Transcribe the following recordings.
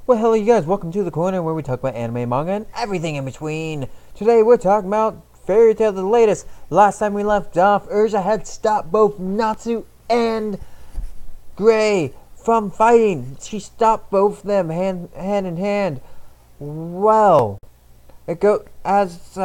Well, hello, you guys. Welcome to the corner where we talk about anime, manga, and everything in between. Today, we're talking about Fairy Tail, the latest. Last time we left off, Urza had stopped both Natsu and Gray from fighting. She stopped both of them hand in hand. Well, it go as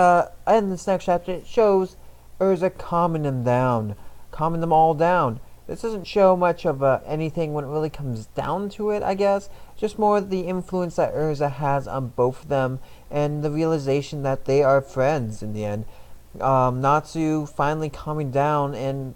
in this next chapter, it shows Urza calming them all down. This doesn't show much of anything when it really comes down to it, I guess. Just more the influence that Urza has on both of them and the realization that they are friends in the end. Natsu finally calming down and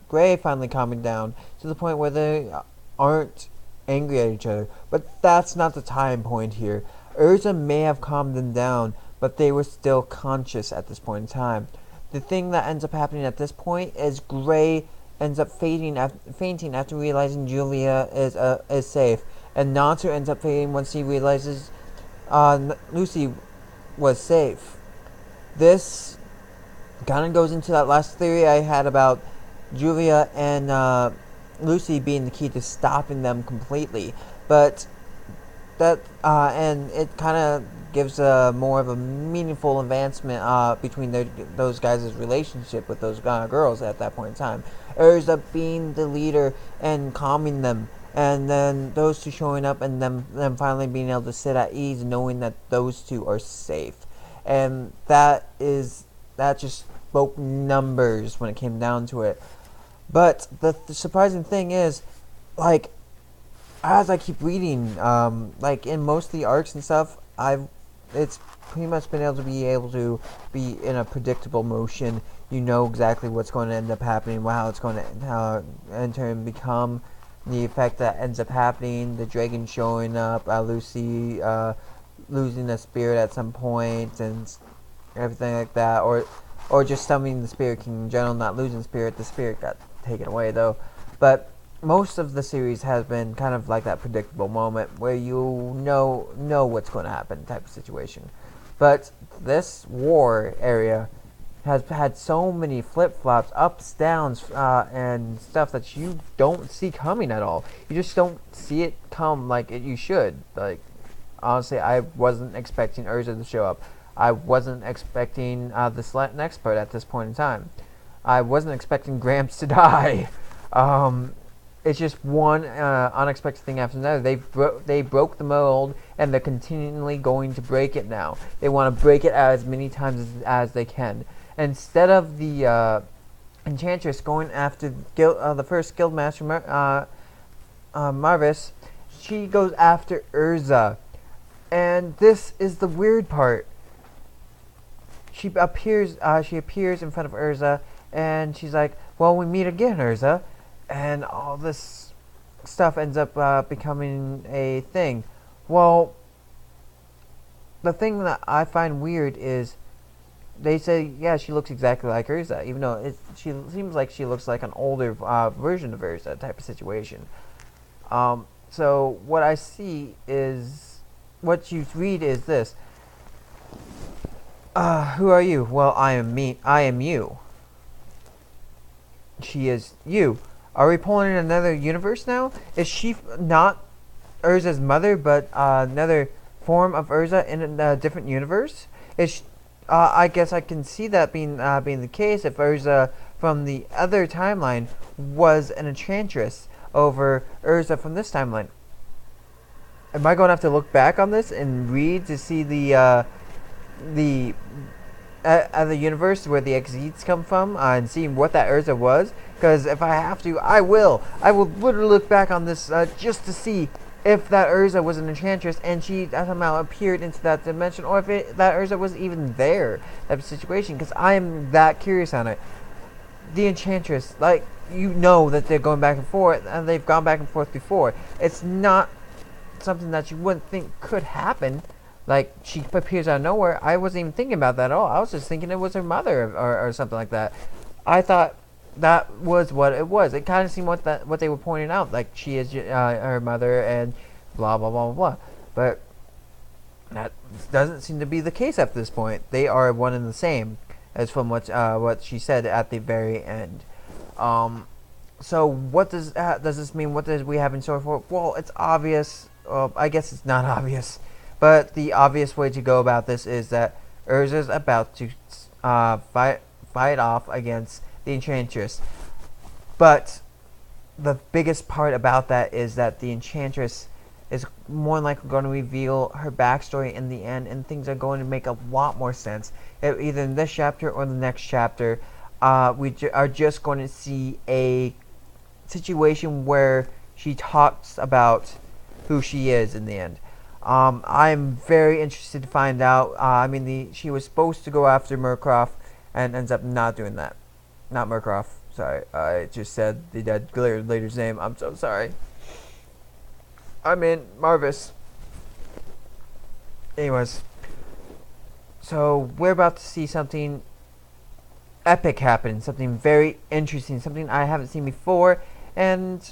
Gray finally calming down to the point where they aren't angry at each other. But that's not the time point here. Urza may have calmed them down, but they were still conscious at this point in time. The thing that ends up happening at this point is Gray ends up fainting after realizing Julia is safe, and Natsu ends up fainting once he realizes Lucy was safe. This kind of goes into that last theory I had about Julia and Lucy being the key to stopping them completely, but that and it kind of gives more of a meaningful advancement between those guys' relationship with those girls at that point in time. Urza being the leader and calming them, and then those two showing up and them finally being able to sit at ease knowing that those two are safe. And that just spoke numbers when it came down to it. But the surprising thing is, like, as I keep reading, like in most of the arcs and stuff, it's pretty much been able to be in a predictable motion. You know exactly what's going to end up happening, how it's going to enter and become, the effect that ends up happening, the dragon showing up, Lucy losing a spirit at some point, and everything like that, or just summoning the Spirit King in general, not losing spirit. The spirit got taken away though, but most of the series has been kind of like that predictable moment where you know what's going to happen type of situation. But this war area has had so many flip-flops, ups, downs, and stuff that you don't see coming at all. You just don't see it come like you should. Like, honestly, I wasn't expecting Urza to show up. I wasn't expecting this next part at this point in time. I wasn't expecting Gramps to die. It's just one unexpected thing after another. They broke the mold, and they're continually going to break it now. They want to break it as many times as they can. Instead of the Enchantress going after the first Guildmaster Marvis, she goes after Urza. And this is the weird part. She appears in front of Urza, and she's like, "Well, we meet again, Urza." And all this stuff ends up becoming a thing. Well, the thing that I find weird is they say, yeah, she looks exactly like Urza, even though she seems like she looks like an older version of Urza type of situation. So what I see is, what you read is this. Who are you? Well, I am me. I am you. She is you. Are we pulling in another universe now? Is she not Urza's mother, but another form of Urza in a different universe? I guess I can see that being the case if Urza from the other timeline was an enchantress over Urza from this timeline. Am I going to have to look back on this and read to see the universe where the exits come from and seeing what that Urza was? Because if I have to, I will literally look back on this just to see if that Urza was an enchantress and she somehow appeared into that dimension, or if that Urza was even there type of situation, because I am that curious on it. The enchantress, like, you know that they're going back and forth, and they've gone back and forth before. It's not something that you wouldn't think could happen. Like, she appears out of nowhere. I wasn't even thinking about that at all. I was just thinking it was her mother or something like that. I thought that was what it was. It kind of seemed what they were pointing out, like she is her mother and blah blah blah blah blah. But that doesn't seem to be the case at this point. They are one and the same, as from what she said at the very end. So what does this mean? What does we have in store for? Well, it's obvious well, I guess it's not obvious, but the obvious way to go about this is that Urza's about to fight off against the Enchantress. But the biggest part about that is that the Enchantress is more likely going to reveal her backstory in the end, and things are going to make a lot more sense. Either in this chapter or the next chapter, we are just going to see a situation where she talks about who she is in the end. I'm very interested to find out. She was supposed to go after Murkoff and ends up not doing that. Not Murkoff. Sorry, I just said the dead leader's name. I'm so sorry. I mean, Marvis. Anyways, so we're about to see something epic happen. Something very interesting. Something I haven't seen before. And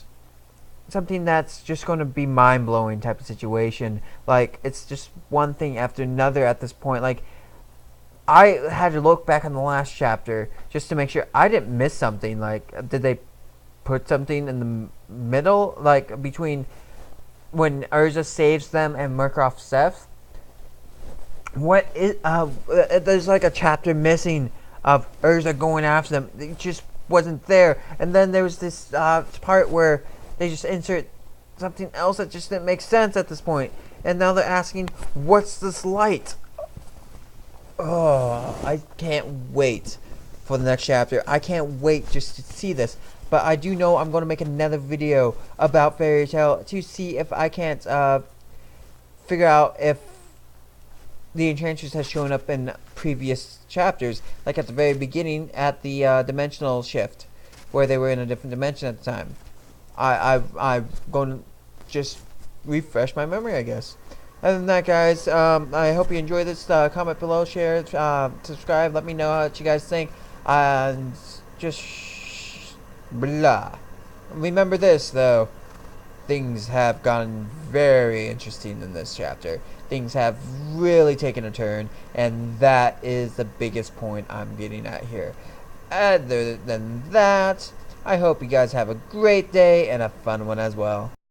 something that's just going to be mind-blowing type of situation. Like, it's just one thing after another at this point. Like, I had to look back on the last chapter just to make sure I didn't miss something. Like, did they put something in the middle? Like, between when Urza saves them and Murkoff Seth? What is, there's like a chapter missing of Urza going after them. It just wasn't there. And then there was this part where they just insert something else that just didn't make sense at this point. And now they're asking, what's this light? Oh, I can't wait for the next chapter. I can't wait just to see this. But I do know I'm going to make another video about FairyTail to see if I can't figure out if the Enchantress has shown up in previous chapters. Like at the very beginning at the dimensional shift, where they were in a different dimension at the time. I'm going to just refresh my memory, I guess. Other than that, guys, I hope you enjoyed this. Comment below, share, subscribe. Let me know what you guys think. And just blah. Remember this, though. Things have gotten very interesting in this chapter. Things have really taken a turn. And that is the biggest point I'm getting at here. Other than that, I hope you guys have a great day and a fun one as well.